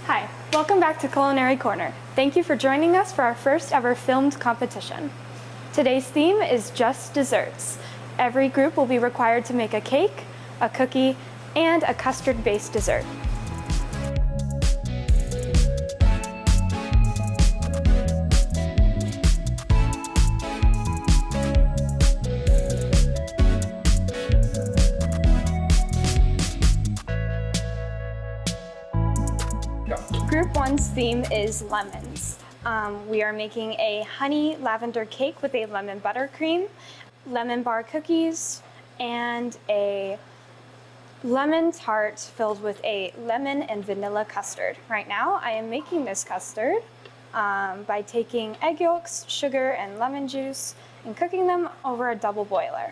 Hi, welcome back to Culinary Corner. Thank you for joining us for our first ever filmed competition. Today's theme is just desserts. Every group will be required to make a cake, a cookie, and a custard-based dessert. Group 1's theme is lemons. We are making a honey lavender cake with a lemon buttercream, lemon bar cookies, and a lemon tart filled with a lemon and vanilla custard. Right now, I am making this custard by taking egg yolks, sugar, and lemon juice and cooking them over a double boiler.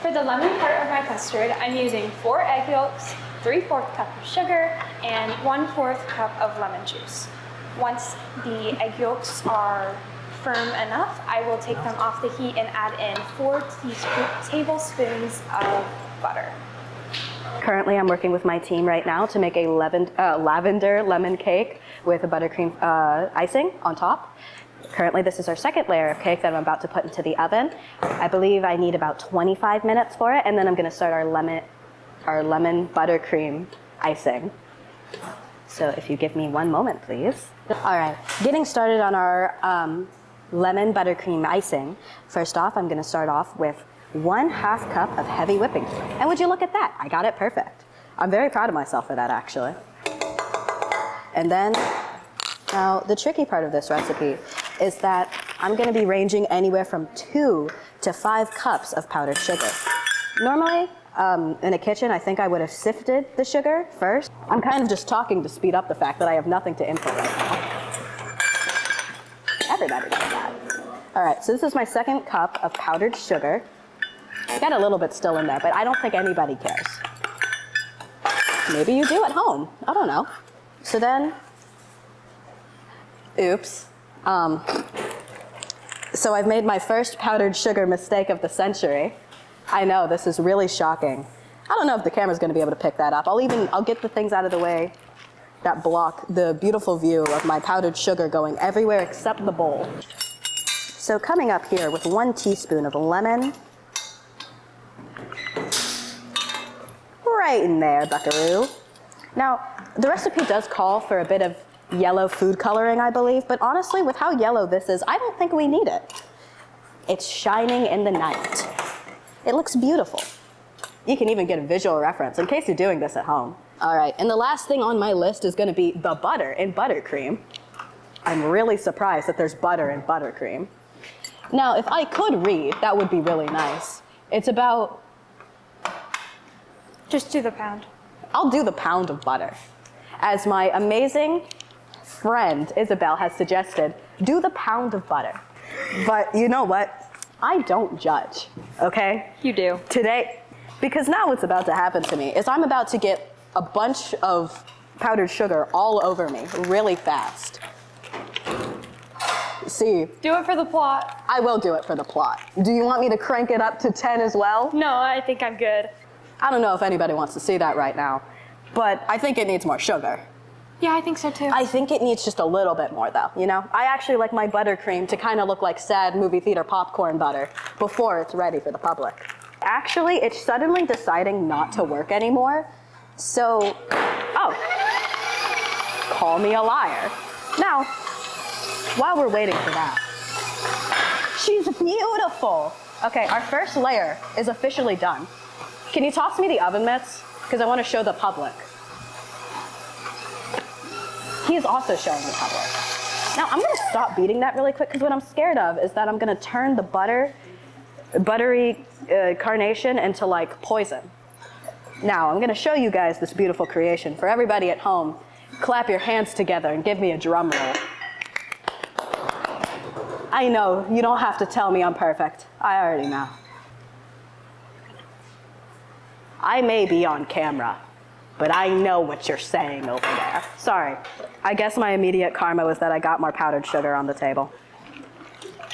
For the lemon part of my custard, I'm using 4 egg yolks, 3/4 cup of sugar, and 1/4 cup of lemon juice. Once the egg yolks are firm enough, I will take them off the heat and add in 4 tablespoons of butter. Currently, I'm working with my team right now to make a lavender lemon cake with a buttercream icing on top. Currently, this is our second layer of cake that I'm about to put into the oven. I believe I need about 25 minutes for it, and then I'm going to start our lemon buttercream icing. So if you give me one moment, please. All right, getting started on our lemon buttercream icing. First off, I'm going to start off with 1/2 cup of heavy whipping cream. And would you look at that? I got it perfect. I'm very proud of myself for that, actually. And then, now the tricky part of this recipe is that I'm going to be ranging anywhere from 2 to 5 cups of powdered sugar. Normally, in a kitchen, I think I would have sifted the sugar first. I'm kind of just talking to speed up the fact that I have nothing to input right now. Everybody does that. All right, so this is my 2nd cup of powdered sugar. I got a little bit still in there, but I don't think anybody cares. Maybe you do at home. I don't know. So then, oops. So I've made my first powdered sugar mistake of the century. I know, this is really shocking. I don't know if the camera's gonna be able to pick that up. I'll get the things out of the way that block the beautiful view of my powdered sugar going everywhere except the bowl. So coming up here with 1 teaspoon of lemon. Right in there, buckaroo. Now, the recipe does call for a bit of yellow food coloring, I believe, but honestly, with how yellow this is, I don't think we need it. It's shining in the night. It looks beautiful. You can even get a visual reference in case you're doing this at home. All right, and the last thing on my list is gonna be the butter in buttercream. I'm really surprised that there's butter in buttercream. Now, if I could read, that would be really nice. It's about... Just do the pound. I'll do the pound of butter. As my amazing friend Isabel has suggested, do the pound of butter. But you know what? I don't judge, okay? You do. Today, because now what's about to happen to me is I'm about to get a bunch of powdered sugar all over me really fast. See? Do it for the plot. I will do it for the plot. Do you want me to crank it up to 10 as well? No, I think I'm good. I don't know if anybody wants to see that right now, but I think it needs more sugar. Yeah, I think so too. I think it needs just a little bit more though, you know? I actually like my buttercream to kind of look like sad movie theater popcorn butter before it's ready for the public. Actually, it's suddenly deciding not to work anymore. So, oh, call me a liar. Now, while we're waiting for that, she's beautiful. Okay, our first layer is officially done. Can you toss me the oven mitts? Because I want to show the public. He is also showing the public. Now, I'm going to stop beating that really quick because what I'm scared of is that I'm going to turn the buttery carnation into like poison. Now, I'm going to show you guys this beautiful creation. For everybody at home, clap your hands together and give me a drum roll. I know, you don't have to tell me I'm perfect. I already know. I may be on camera, but I know what you're saying over there. Sorry. I guess my immediate karma was that I got more powdered sugar on the table.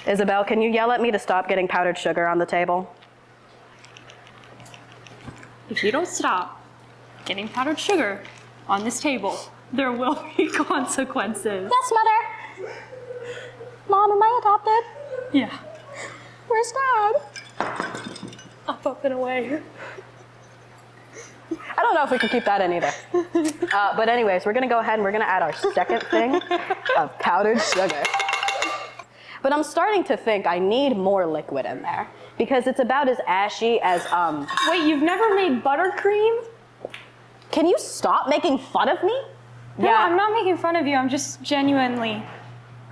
Isabel, can you yell at me to stop getting powdered sugar on the table? If you don't stop getting powdered sugar on this table, There will be consequences. Yes, Mother. Mom, am I adopted? Yeah. Where's Dad? Up and away. I don't know if we can keep that in either. But anyways, we're gonna go ahead and we're gonna add our second thing of powdered sugar. But I'm starting to think I need more liquid in there because it's about as ashy as, Wait, you've never made buttercream? Can you stop making fun of me? No, I'm not making fun of you. I'm just genuinely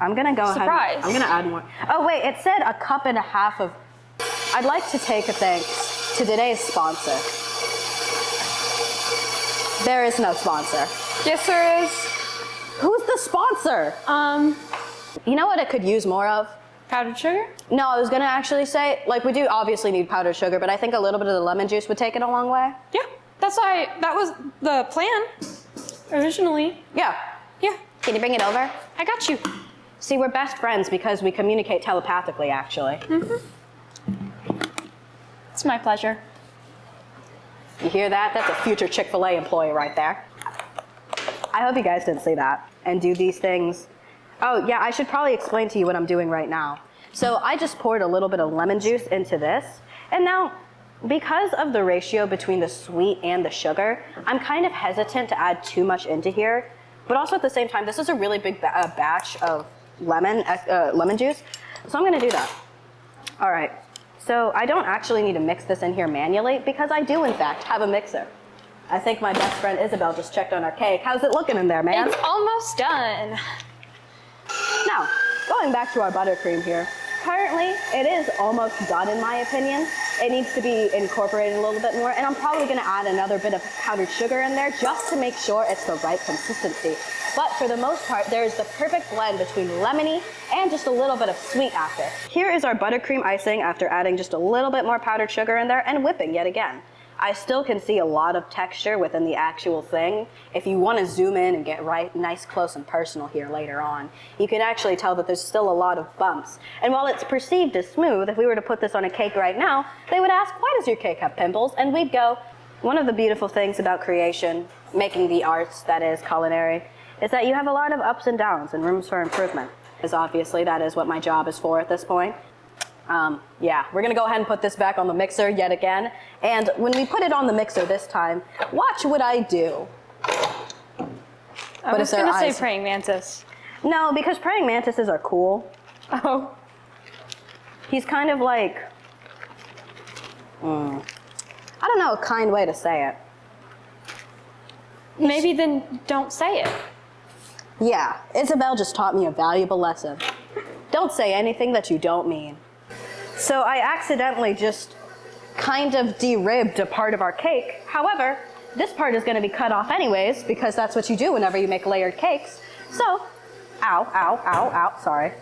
I'm gonna go surprised. ahead. I'm gonna add more. Oh wait, it said 1.5 cups of. I'd like to take a thanks to today's sponsor. There is no sponsor. Yes, there is. Who's the sponsor? You know what it could use more of? Powdered sugar? No, I was gonna actually say, like, we do obviously need powdered sugar, but I think a little bit of the lemon juice would take it a long way. Yeah, that was the plan originally. Yeah. Yeah, Can you bring it over? I got you. See, we're best friends because we communicate telepathically, actually. It's my pleasure. You hear that? That's a future Chick-fil-A employee right there. I hope you guys didn't see that and do these things. Oh, yeah, I should probably explain to you what I'm doing right now. So I just poured a little bit of lemon juice into this. And now, because of the ratio between the sweet and the sugar, I'm kind of hesitant to add too much into here. But also at the same time, this is a really big batch of lemon juice. So I'm gonna do that. All right, so I don't actually need to mix this in here manually because I do in fact have a mixer. I think my best friend Isabel just checked on our cake. How's it looking in there, man? It's almost done. Now, going back to our buttercream here. Currently, it is almost done in my opinion. It needs to be incorporated a little bit more, and I'm probably gonna add another bit of powdered sugar in there just to make sure it's the right consistency. But for the most part, there's the perfect blend between lemony and just a little bit of sweet after. Here is our buttercream icing after adding just a little bit more powdered sugar in there and whipping yet again. I still can see a lot of texture within the actual thing. If you want to zoom in and get right nice, close, and personal here later on, you can actually tell that there's still a lot of bumps. And while it's perceived as smooth, if we were to put this on a cake right now, they would ask, why does your cake have pimples? And we'd go, one of the beautiful things about creation, making the arts that is culinary, is that you have a lot of ups and downs and rooms for improvement. Because obviously that is what my job is for at this point. Yeah, we're gonna go ahead and put this back on the mixer yet again. And when we put it on the mixer this time, watch what I do. I was gonna say praying mantis. No, because praying mantises are cool. Oh. He's kind of like, I don't know a kind way to say it. Maybe then don't say it. Yeah, Isabel just taught me a valuable lesson. Don't say anything that you don't mean. So I accidentally just kind of de-ribbed a part of our cake. However, this part is going to be cut off anyways because that's what you do whenever you make layered cakes. So, ow, ow, ow, ow, sorry.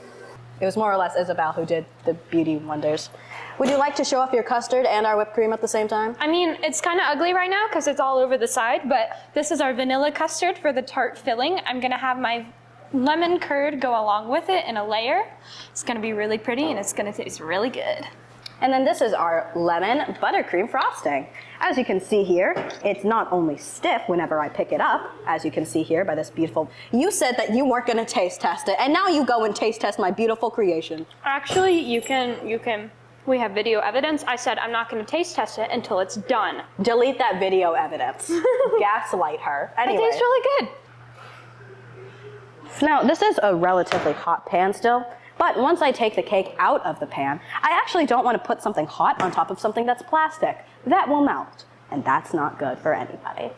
It was more or less Isabel who did the beauty wonders. Would you like to show off your custard and our whipped cream at the same time? I mean, it's kind of ugly right now because it's all over the side, but this is our vanilla custard for the tart filling. I'm going to have my lemon curd go along with it in a layer. It's gonna be really pretty and it's gonna taste really good. And then this is our lemon buttercream frosting. As you can see here, it's not only stiff whenever I pick it up, as you can see here by this beautiful, you said that you weren't gonna taste test it, and now you go and taste test my beautiful creation. Actually, you can, we have video evidence. I said I'm not gonna taste test it until it's done. Delete that video evidence. Gaslight her. Anyway. It tastes really good. Now, this is a relatively hot pan still, but once I take the cake out of the pan, I actually don't want to put something hot on top of something that's plastic. That will melt, and that's not good for anybody.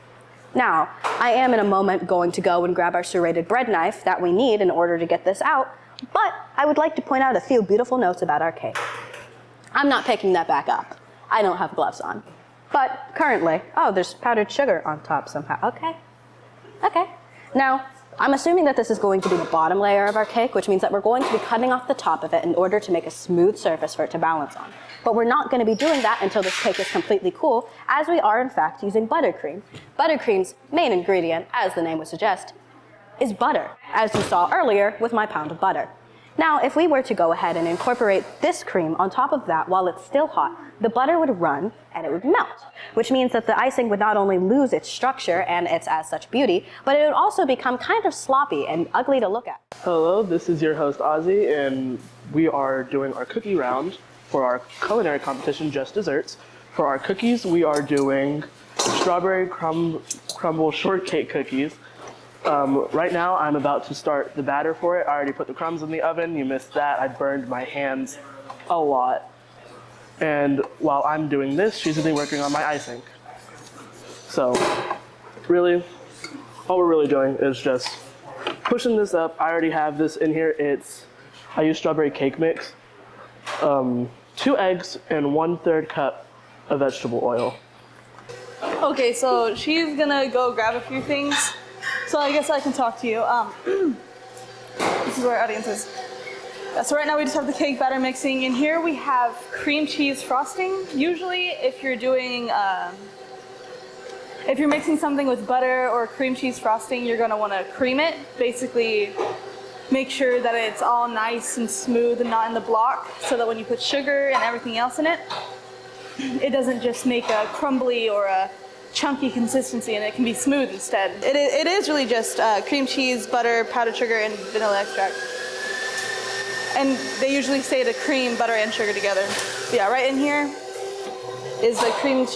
Now, I am in a moment going to go and grab our serrated bread knife that we need in order to get this out, but I would like to point out a few beautiful notes about our cake. I'm not picking that back up. I don't have gloves on. But currently, oh, there's powdered sugar on top somehow. Okay. Now, I'm assuming that this is going to be the bottom layer of our cake, which means that we're going to be cutting off the top of it in order to make a smooth surface for it to balance on. But we're not going to be doing that until this cake is completely cool, as we are in fact using buttercream. Buttercream's main ingredient, as the name would suggest, is butter, as you saw earlier with my pound of butter. Now, if we were to go ahead and incorporate this cream on top of that while it's still hot, the butter would run and it would melt, which means that the icing would not only lose its structure and its as such beauty, but it would also become kind of sloppy and ugly to look at. Hello, this is your host Ozzy, and we are doing our cookie round for our culinary competition, Just Desserts. For our cookies, we are doing strawberry crumble shortcake cookies. Right now, I'm about to start the batter for it. I already put the crumbs in the oven. You missed that. I burned my hands a lot. And while I'm doing this, she's gonna be working on my icing. So, really, all we're really doing is just pushing this up. I already have this in here. I use strawberry cake mix, 2 eggs, and 1/3 cup of vegetable oil. Okay, so she's gonna go grab a few things. So I guess I can talk to you. This is where our audience is. So right now we just have the cake batter mixing. In here we have cream cheese frosting. Usually if you're doing, if you're mixing something with butter or cream cheese frosting, you're gonna wanna cream it. Basically make sure that it's all nice and smooth and not in the block, so that when you put sugar and everything else in it, it doesn't just make a crumbly or a chunky consistency, and it can be smooth instead. It is really just cream cheese, butter, powdered sugar, and vanilla extract. And they usually say to cream, butter, and sugar together. But yeah, right in here is the cream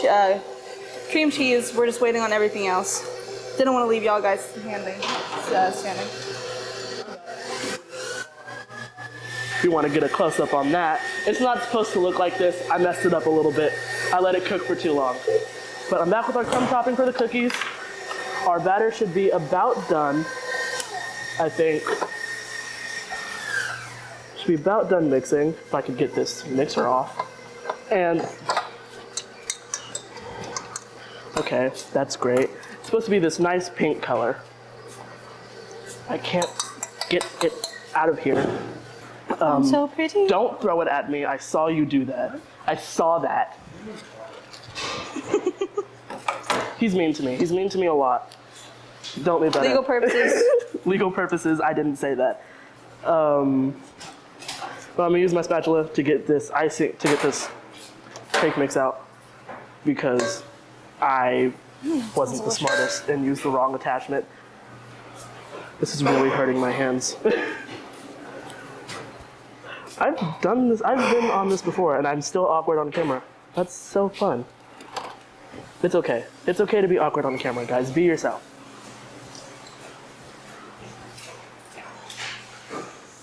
cheese. We're just waiting on everything else. Didn't want to leave y'all guys standing. If you want to get a close-up on that, it's not supposed to look like this. I messed it up a little bit. I let it cook for too long. But I'm back with our crumb topping for the cookies. Our batter should be about done, I think. Should be about done mixing, if I could get this mixer off. And, okay, that's great. It's supposed to be this nice pink color. I can't get it out of here. So pretty. Don't throw it at me. I saw you do that. I saw that. He's mean to me. He's mean to me a lot. Don't be better. Legal purposes. Legal purposes. I didn't say that. But I'm gonna use my spatula to get this icing, to get this cake mix out, because I wasn't the smartest and used the wrong attachment. This is really hurting my hands. I've done this. I've been on this before, and I'm still awkward on camera. That's so fun. It's okay. It's okay to be awkward on camera, guys. Be yourself.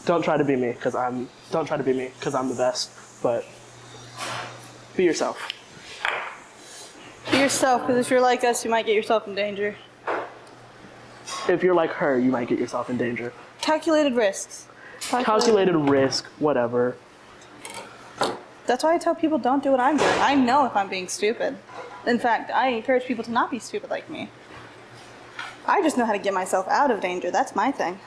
Don't try to be me, because I'm the best, but be yourself. Be yourself, because if you're like us, you might get yourself in danger. If you're like her, you might get yourself in danger. Calculated risks. Calculated risk, whatever. That's why I tell people don't do what I'm doing. I know if I'm being stupid. In fact, I encourage people to not be stupid like me. I just know how to get myself out of danger. That's my thing.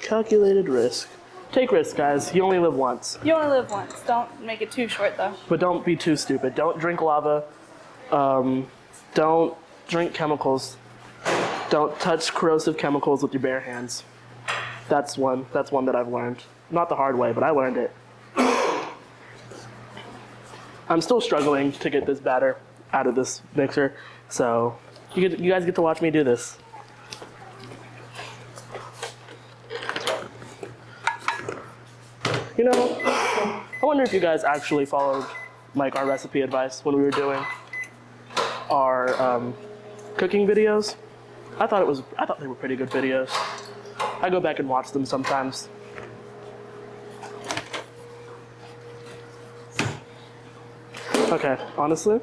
Calculated risk. Take risks, guys. You only live once. You only live once. Don't make it too short, though. But don't be too stupid. Don't drink lava. Don't drink chemicals. Don't touch corrosive chemicals with your bare hands. That's one that I've learned. Not the hard way, but I learned it. I'm still struggling to get this batter out of this mixer, so you guys get to watch me do this. You know, I wonder if you guys actually followed like our recipe advice when we were doing our cooking videos. I thought they were pretty good videos. I go back and watch them sometimes. Okay, honestly,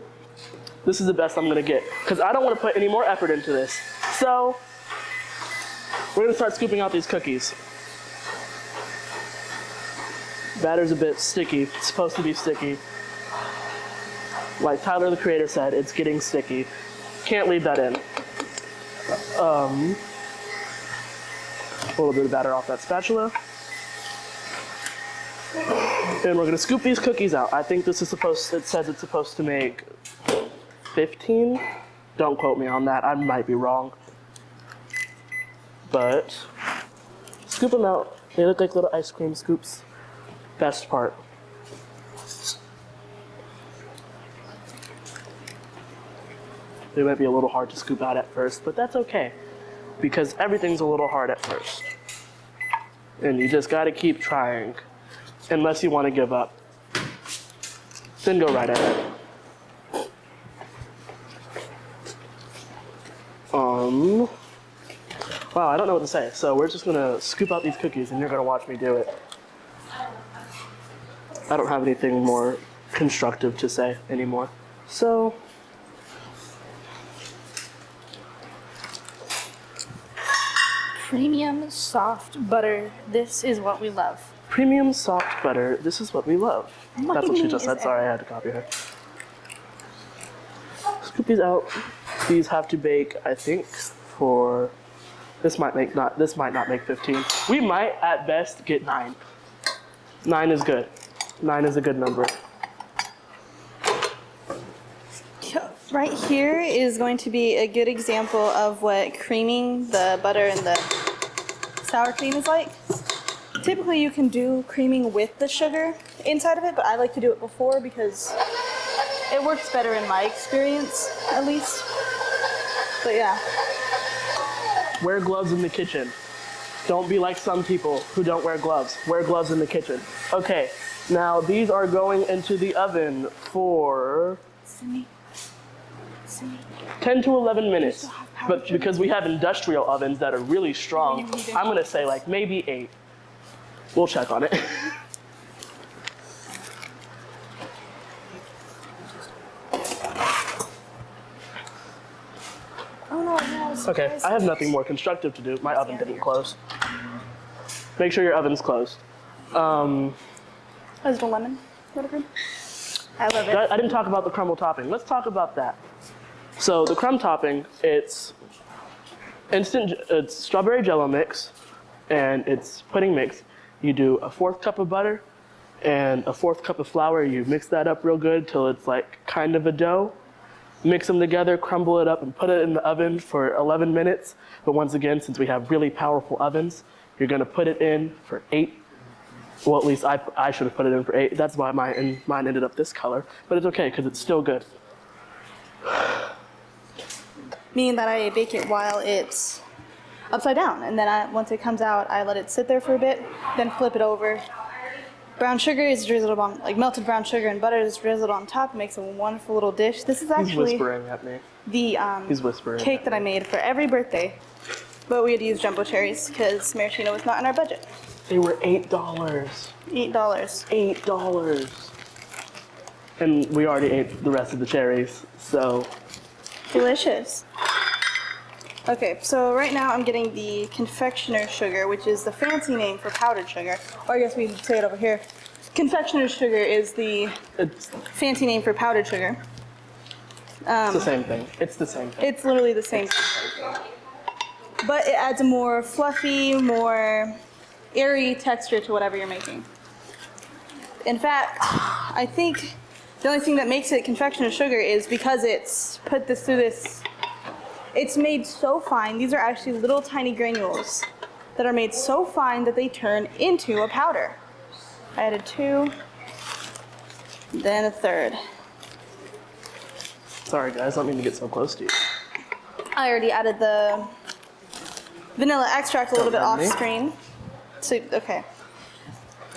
this is the best I'm gonna get, because I don't want to put any more effort into this. So, we're gonna start scooping out these cookies. Batter's a bit sticky. It's supposed to be sticky. Like Tyler, the creator, said, it's getting sticky. Can't leave that in. A little bit of batter off that spatula. And we're gonna scoop these cookies out. I think this is it says it's supposed to make 15. Don't quote me on that, I might be wrong. But Scoop them out. They look like little ice cream scoops. Best part. They might be a little hard to scoop out at first, but that's okay, because everything's a little hard at first. And you just gotta keep trying, unless you want to give up. Then go right ahead. Wow, I don't know what to say. So we're just gonna scoop out these cookies and you're gonna watch me do it. I don't have anything more constructive to say anymore. So, Premium soft butter. This is what we love. premium soft butter, this is what we love. That's what she just said. Sorry, I had to copy her. Scoop these out. These have to bake, I think, for this might not make 15. We might at best get 9. 9 is good. 9 is a good number. Right here is going to be a good example of what creaming the butter and the sour cream is like. Typically you can do creaming with the sugar inside of it, but I like to do it before because it works better in my experience, at least. But yeah. Wear gloves in the kitchen. Don't be like some people who don't wear gloves. Wear gloves in the kitchen. Okay, now these are going into the oven for 10 to 11 minutes. But because we have industrial ovens that are really strong, I'm gonna say like maybe 8. We'll check on it. Oh no, no. Okay, I have nothing more constructive to do. My oven didn't close. Make sure your oven's closed. Is it a lemon? Whatever. I love it. I didn't talk about the crumble topping. Let's talk about that. So the crumb topping, it's strawberry jello mix, and it's pudding mix. You do a 1/4 cup of butter and a 1/4 cup of flour. You mix that up real good till it's like kind of a dough. Mix them together, crumble it up, and put it in the oven for 11 minutes. But once again, since we have really powerful ovens, you're gonna put it in for 8. Well, at least I should have put it in for 8. That's why mine ended up this color. But it's okay, because it's still good. Meaning that I bake it while it's upside down, and then once it comes out, I let it sit there for a bit, then flip it over. Brown sugar is drizzled on, like melted brown sugar and butter is drizzled on top. It makes a wonderful little dish. This is He's actually whispering at me. the He's whispering. cake that I made for every birthday, but we had to use jumbo cherries because maraschino was not in our budget. They were $8. $8. $8. And we already ate the rest of the cherries, so. Delicious. Okay, so right now I'm getting the confectioner's sugar, which is the fancy name for powdered sugar. Or I guess we say it over here. Confectioner's sugar is the It's fancy name for powdered sugar. the same thing. It's the same thing. It's literally the same. But it adds a more fluffy, more airy texture to whatever you're making. In fact, I think the only thing that makes it confectioner's sugar is because it's put this through this. It's made so fine. These are actually little tiny granules that are made so fine that they turn into a powder. I added 2, then a 1/3. Sorry guys, I don't mean to get so close to you. I already added the vanilla extract a little bit Don't off mind me. screen. So, okay.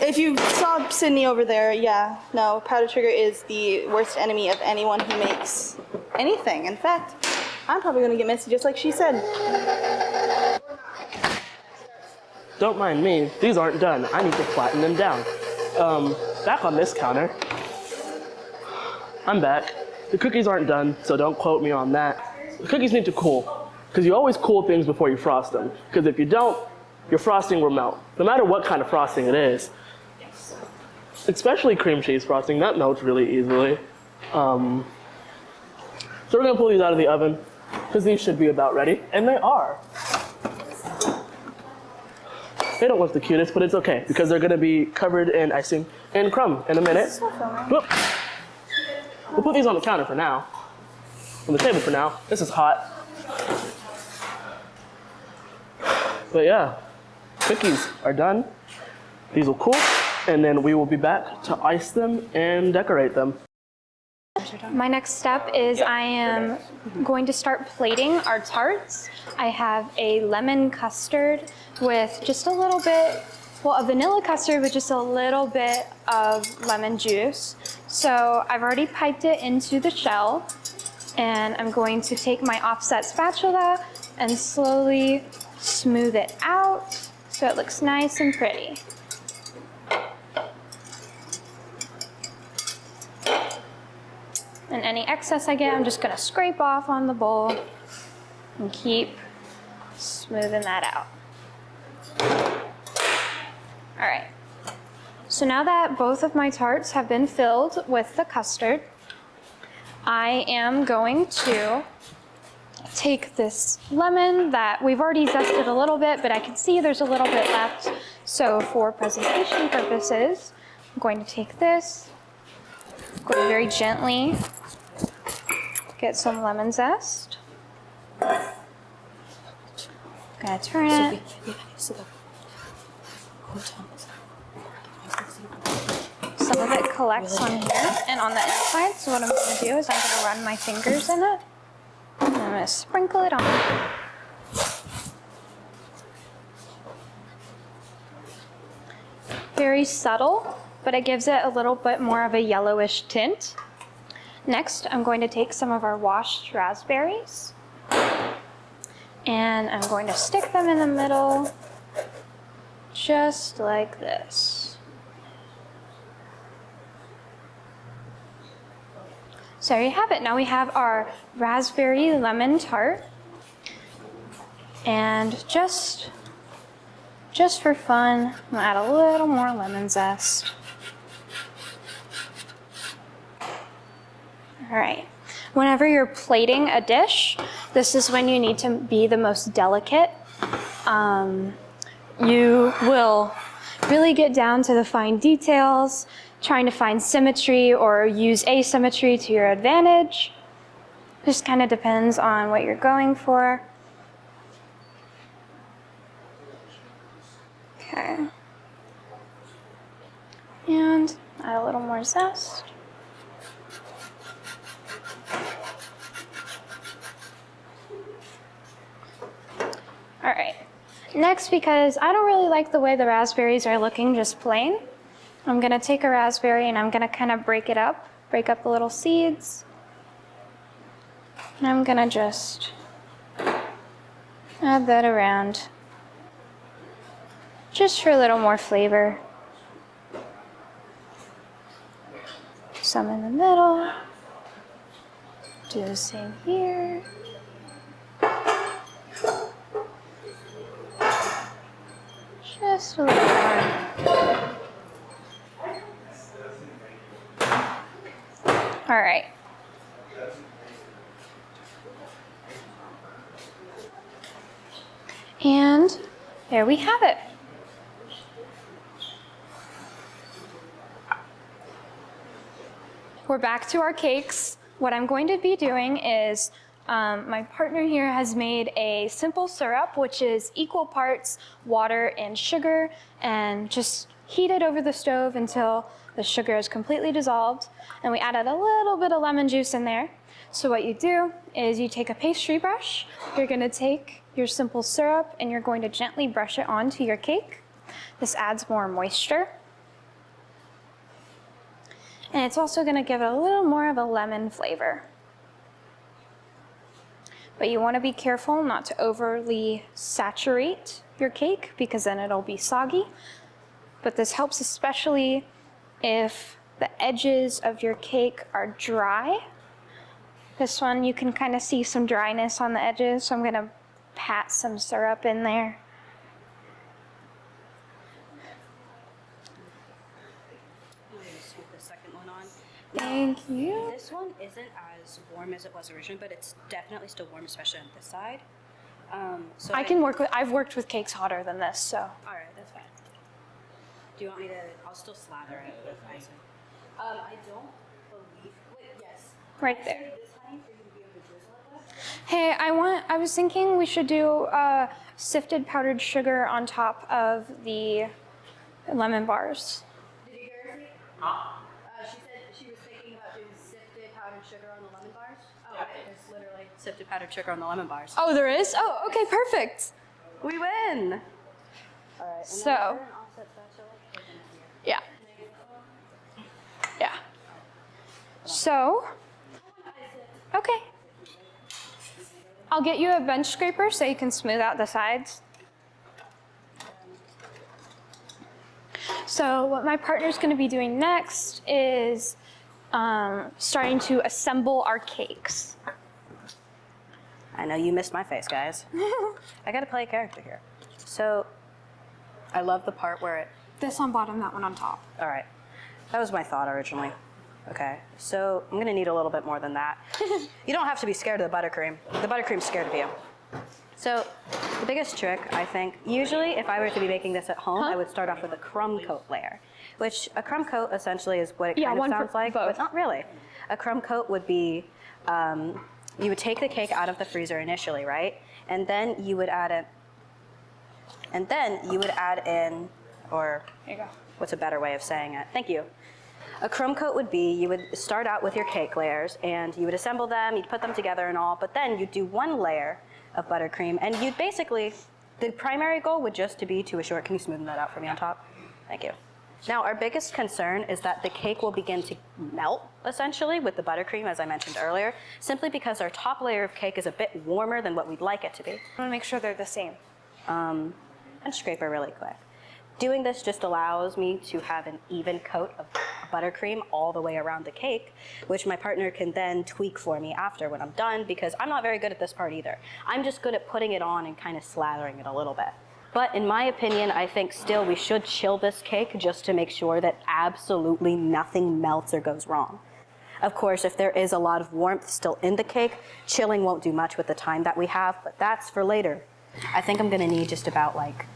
If you saw Sydney over there, yeah, no, powdered sugar is the worst enemy of anyone who makes anything. In fact, I'm probably gonna get messy just like she said. Don't mind me, these aren't done. I need to flatten them down. Back on this counter. I'm back. The cookies aren't done, so don't quote me on that. The cookies need to cool, because you always cool things before you frost them. Because if you don't, your frosting will melt, no matter what kind of frosting it is. Especially cream cheese frosting, that melts really easily. So we're gonna pull these out of the oven, because these should be about ready, and they are. They don't look the cutest, but it's okay, because they're gonna be covered in icing and crumb in a minute. Whoop. We'll put these on the counter for now, on the table for now. This is hot. But yeah, cookies are done. These will cool, and then we will be back to ice them and decorate them. My next step is I am going to start plating our tarts. I have a lemon custard with just a little bit, well, a vanilla custard with just a little bit of lemon juice. So I've already piped it into the shell, and I'm going to take my offset spatula and slowly smooth it out so it looks nice and pretty. And any excess I get, I'm just gonna scrape off on the bowl and keep smoothing that out. All right, so now that both of my tarts have been filled with the custard, I am going to take this lemon that we've already zested a little bit, but I can see there's a little bit left. So for presentation purposes, I'm going to take this, going very gently, get some lemon zest. Gonna turn it. Some of it collects on here and on the inside. So what I'm gonna do is I'm gonna run my fingers in it. And I'm gonna sprinkle it on. Very subtle, but it gives it a little bit more of a yellowish tint. Next, I'm going to take some of our washed raspberries and I'm going to stick them in the middle, just like this. So there you have it. Now we have our raspberry lemon tart. And just for fun, I'm gonna add a little more lemon zest. All right, whenever you're plating a dish, this is when you need to be the most delicate. You will really get down to the fine details, trying to find symmetry or use asymmetry to your advantage. Just kind of depends on what you're going for. Okay. And add a little more zest. All right, next, because I don't really like the way the raspberries are looking just plain, I'm gonna take a raspberry and I'm gonna kind of break up the little seeds. And I'm gonna just add that around, just for a little more flavor. Some in the middle, do the same here. Just a little more. All right. And there we have it. We're back to our cakes. What I'm going to be doing is my partner here has made a simple syrup, which is equal parts water and sugar, and just heat it over the stove until the sugar is completely dissolved. And we added a little bit of lemon juice in there. So what you do is you take a pastry brush, you're gonna take your simple syrup and you're going to gently brush it onto your cake. This adds more moisture. And it's also gonna give it a little more of a lemon flavor. But you wanna be careful not to overly saturate your cake because then it'll be soggy. But this helps especially if the edges of your cake are dry. This one, you can kind of see some dryness on the edges, so I'm gonna pat some syrup in there. The second one on. Thank you. This one isn't as warm as it was originally, but it's definitely still warm, especially on this side. So I've worked with cakes hotter than this, so. All right, that's fine. Do you want me to? I'll still slather it with icing. I don't believe. Wait, yes. Right there. This honey for you to be able to drizzle it with. Hey, I was thinking we should do sifted powdered sugar on top of the lemon bars. Did you hear her? She said she was thinking about doing sifted powdered sugar on the lemon bars. Oh, right. There's literally sifted powdered sugar on the lemon bars. Oh, there is? Oh, okay, perfect. We win! All right. And So- then is there an offset spatula? Yeah. Yeah. So, okay. I'll get you a bench scraper so you can smooth out the sides. So what my partner's gonna be doing next is starting to assemble our cakes. I know you missed my face, guys. I gotta play a character here. So, I love the part where it. This on bottom, that one on top. All right. That was my thought originally. Okay. So, I'm gonna need a little bit more than that. You don't have to be scared of the buttercream. The buttercream's scared of you. So, the biggest trick, I think, usually if I were to be making this at home, I would start off with a crumb coat layer, which a crumb coat essentially is what it kind of one for sounds like, both. but not really. A crumb coat would be, you would take the cake out of the freezer initially, right? And then you would add in, or Here you go. what's a better way of saying it? Thank you. A crumb coat would be, you would start out with your cake layers and you would assemble them, you'd put them together and all, but then you'd do one layer of buttercream and you'd basically, the primary goal would just to be to assure, can you smoothen that out for me on top? Thank you. Now our biggest concern is that the cake will begin to melt essentially with the buttercream as I mentioned earlier, simply because our top layer of cake is a bit warmer than what we'd like it to be. I wanna make sure they're the same. And scraper really quick. Doing this just allows me to have an even coat of buttercream all the way around the cake, which my partner can then tweak for me after when I'm done, because I'm not very good at this part either. I'm just good at putting it on and kind of slathering it a little bit. But in my opinion, I think still we should chill this cake just to make sure that absolutely nothing melts or goes wrong. Of course, if there is a lot of warmth still in the cake, chilling won't do much with the time that we have, but that's for later. I think I'm gonna need just about like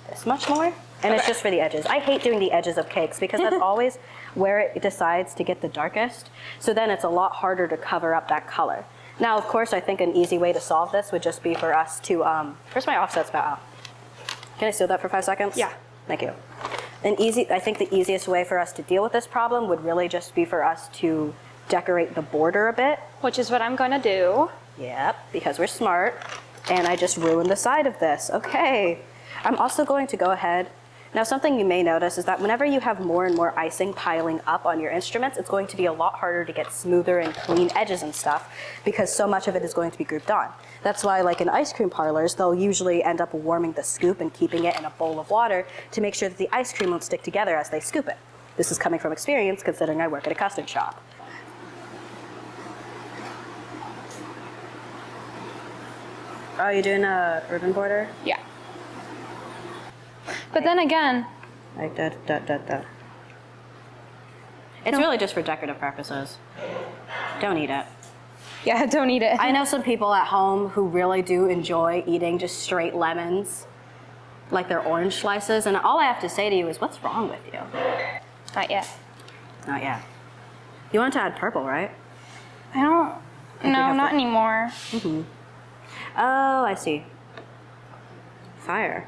this much more, and it's just for the edges. I hate doing the edges of cakes because that's always where it decides to get the darkest, so then it's a lot harder to cover up that color. Now, of course, I think an easy way to solve this would just be for us to, where's my offset spout? Can I steal that for 5 seconds? Yeah. Thank you. I think the easiest way for us to deal with this problem would really just be for us to decorate the border a bit. Which is what I'm gonna do. Yep, because we're smart, and I just ruined the side of this. Okay. I'm also going to go ahead. Now, something you may notice is that whenever you have more and more icing piling up on your instruments, it's going to be a lot harder to get smoother and clean edges and stuff because so much of it is going to be grouped on. That's why, like in ice cream parlors, they'll usually end up warming the scoop and keeping it in a bowl of water to make sure that the ice cream won't stick together as they scoop it. This is coming from experience, considering I work at a custard shop. Oh, you're doing a urban border? Yeah. But then again, Like that. It's really just for decorative purposes. Don't eat it. yeah, don't eat it. I know some people at home who really do enjoy eating just straight lemons, like they're orange slices, and all I have to say to you is, what's wrong with you? Not yet. Not yet. You want to add purple, right? I don't, we no, have not to- anymore. Oh, I see. Fire.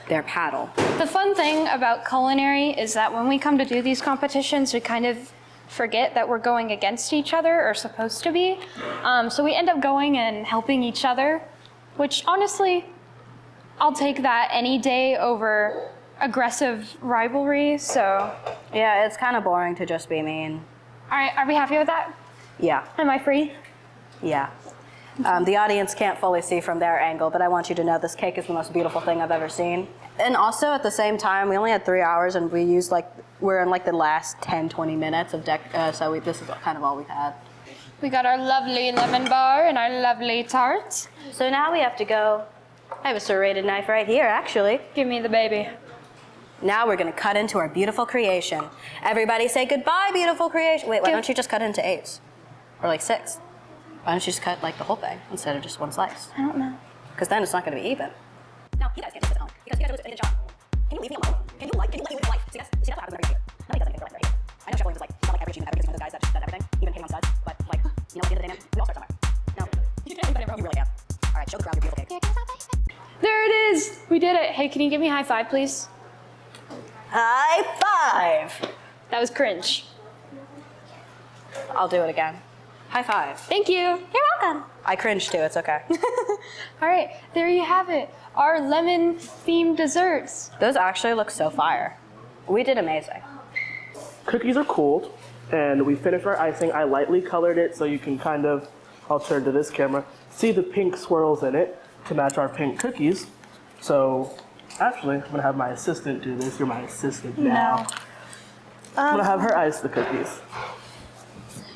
Their paddle. The fun thing about culinary is that when we come to do these competitions, we kind of forget that we're going against each other, or supposed to be. So we end up going and helping each other, which honestly, I'll take that any day over aggressive rivalry, so. Yeah, it's kind of boring to just be mean. All right, are we happy with that? Yeah, Am I free? yeah. The audience can't fully see from their angle, but I want you to know this cake is the most beautiful thing I've ever seen. And also at the same time, we only had 3 hours and we're in like the last 10, 20 minutes of so this is kind of all we had. We got our lovely lemon bar and our lovely tart. So now we have to go, I have a serrated knife right here actually. Give me the baby. Now we're gonna cut into our beautiful creation. Everybody say goodbye, beautiful creation. Wait, why don't you just cut it into 8s? Or like 6? Why don't you just cut like the whole thing instead of just one slice? I don't know. Because then it's not gonna be even. No, you guys can't just sit at home. You guys can't do any of the job. Can you leave me alone? Can you let me live life? See, that's what happens every year. Nobody does anything right here. I know shuffling is like, it's not like every achievement ever, because those guys that just done everything, even came on studs, but like, you know, at the end of the day, man, we all start somewhere. No, you really can. All right, show the crowd your beautiful cake. is! We did it. Hey, can you give me a high five, please? High five. That was cringe. I'll do it again. High five. Thank you. You're welcome. I cringe too, it's okay. All right, there you have it. Our lemon-themed desserts. Those actually look so fire. We did amazing. Cookies are cooled, and we finished our icing. I lightly colored it so you can kind of, I'll turn to this camera, see the pink swirls in it to match our pink cookies. So actually, I'm gonna have my assistant do this. You're my assistant now. I'm gonna have her ice the cookies.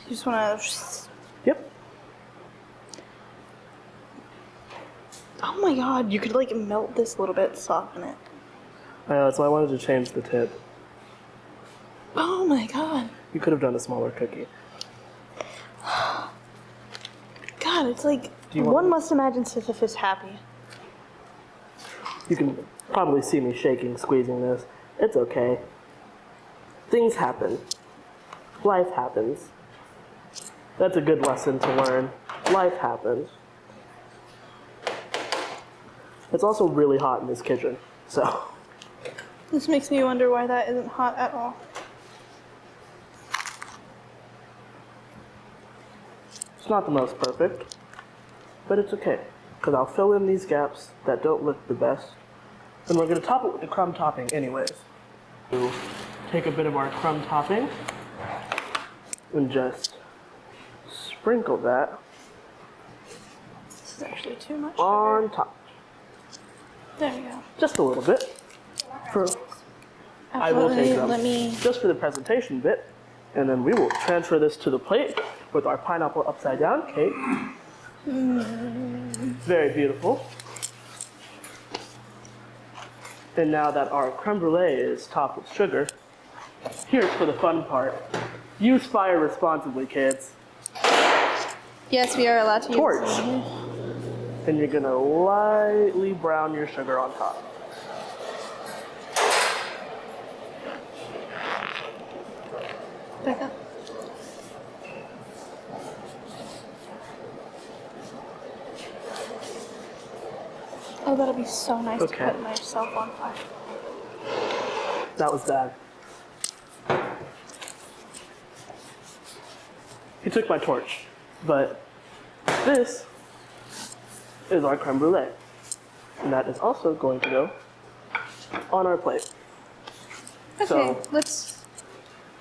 You just want to. Yep. Oh my god, you could like melt this a little bit, soften it. I know, that's why I wanted to change the tip. Oh my god. You could have done a smaller cookie. God, it's like you want one me- must imagine Sisyphus happy. You can probably see me shaking, squeezing this. It's okay. Things happen. Life happens. That's a good lesson to learn. Life happens. It's also really hot in this kitchen, so. This makes me wonder why that isn't hot at all. It's not the most perfect, but it's okay, because I'll fill in these gaps that don't look the best. And we're gonna top it with the crumb topping anyways. So take a bit of our crumb topping and just sprinkle that This is actually too much. on top. There we go. Just a little bit. I will take them Let me. just for the presentation bit, and then we will transfer this to the plate with our pineapple upside down cake. Very beautiful. And now that our creme brulee is topped with sugar, here's for the fun part. Use fire responsibly, kids. Yes, we are allowed to use Torch. this. And you're gonna lightly brown your sugar on top. Back up. Oh, that'll be so nice Okay. to put myself on fire. That was bad. He took my torch, but this is our creme brulee. And that is also going to go on our plate. Okay, So- let's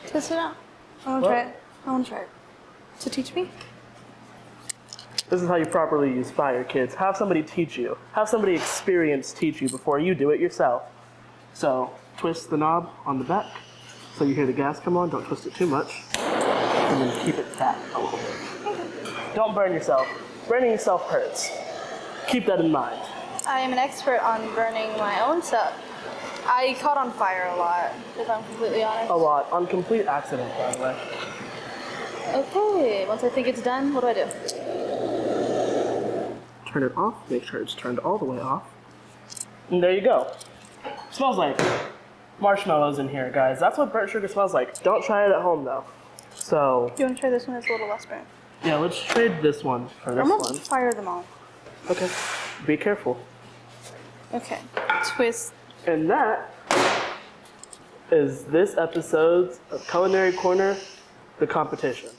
test it out. I want to What? try it. I want to try it. So teach me. This is how you properly use fire, kids. Have somebody teach you. Have somebody experienced teach you before you do it yourself. So twist the knob on the back so you hear the gas come on. Don't twist it too much. And then keep it back a little bit. Don't burn yourself. Burning yourself hurts. Keep that in mind. I am an expert on burning my own stuff. I caught on fire a lot, if I'm completely honest. A lot. On complete accident, by the way. Okay, once I think it's done, what do I do? Turn it off. Make sure it's turned all the way off. And there you go. Smells like marshmallows in here, guys. That's what burnt sugar smells like. Don't try it at home, though. So, You want to try this one? It's a little less burnt. yeah, let's trade this one for this I'm gonna one. fire them all. Okay. Be careful. Okay. Twist. And that is this episode of Culinary Corner, the competition.